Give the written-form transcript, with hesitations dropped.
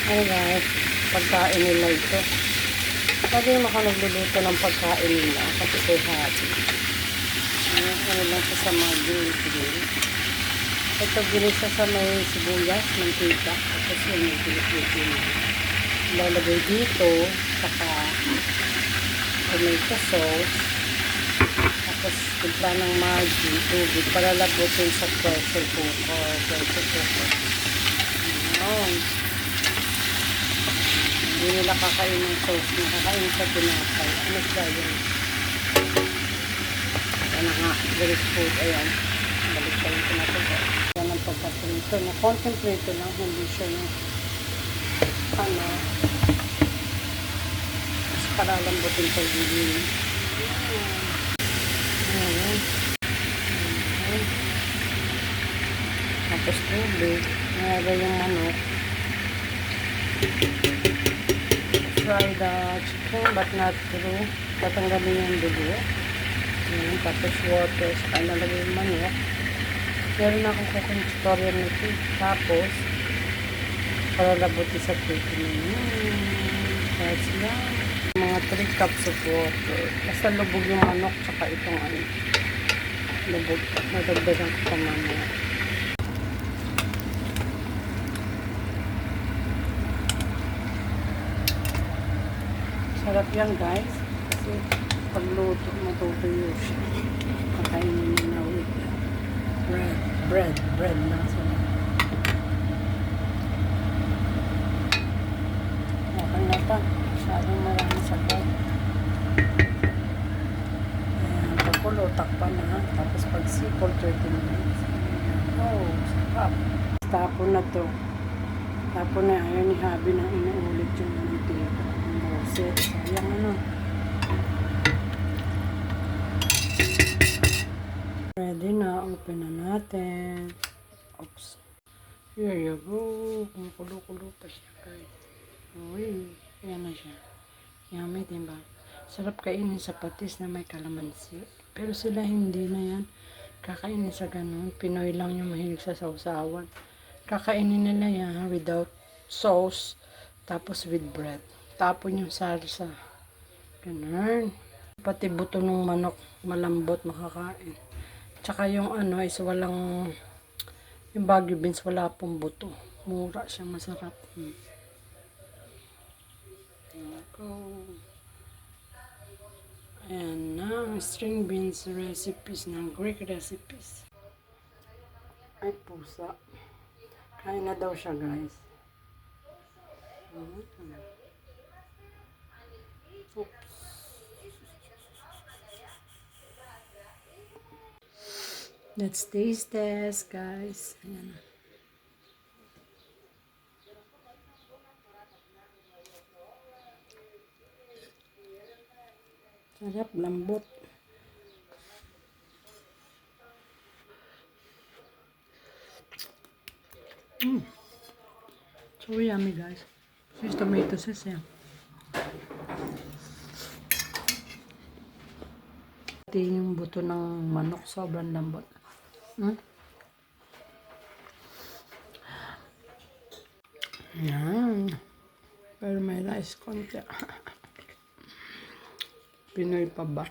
Ay guys, pagkain nila ito. Lagi naman ako nagluluto ng pagkain nila kasi kay happy. Ano lang siya sa mga grill. Ito ginisa sa may sibuyas, mantika. Tapos yun yung pinipito niya. Lalagay dito, saka tomato sauce. Tapos timpla ng Maggi, tubig para labutin sa pressure cooker. Ayan. Hindi nila kakain ng sauce na kakain sa tinapay. Ano siya yun? Ayan nga, very food. Ayan. Balik pa yung tinapay. Ayan ang pagkaprito. Na-concentrate lang. Hindi siya yung mas paralambutin sa gilin. Ayan. Tapos tubig. Mayroon yung manok. Fry the chicken but not through. Tatanggalin yung dugo. Tapos water. Saka nalagay yung manok. Meron na akong cooking tutorial nito. Tapos para labuti sa chicken. That's lang. Mga 3 cups of water. Basta lubog yung manok. Saka itong lubog. Nadagdagan ko pa mamaya. Sarap yan guys. Kasi pagluto, matutuyo siya. Kakainin nyo na with bread lang sila. Okay na pa. Masyadong marami sa bread. Ayan, pagkulo, takpan na. Tapos pag-sipol, 30 minutes. Oh, sarap. Tapon na to. Tapon na. Ayaw ni Habi na inuulit yung mantika. Sayang ano. Ready na. Open na natin. Oops. Here you go. Kumukulo-kulo pa siya guys. Uy. Ayan na siya. Yummy diba? Sarap kainin sa patis na may kalamansi. Pero sila hindi na yan. Kakainin sa ganun. Pinoy lang yung mahilig sa sausawan. Kakainin nila yan without sauce. Tapos with bread. Tapon yung salsa. Ganun. Pati buto ng manok, malambot makakain. Tsaka yung is walang, yung Baguio beans, wala pong buto. Mura siya, masarap. Ayan na, string beans recipes ng Greek recipes. Ay, pusa. Kain na daw siya, guys. Oops. Let's taste test, guys. Ayan. Sarap, lambot. So yummy, guys. This tomato sauce, yeah. Pati yung buto ng manok, sobrang lambot. Yan. Pero may rice konti. Pinoy pa ba?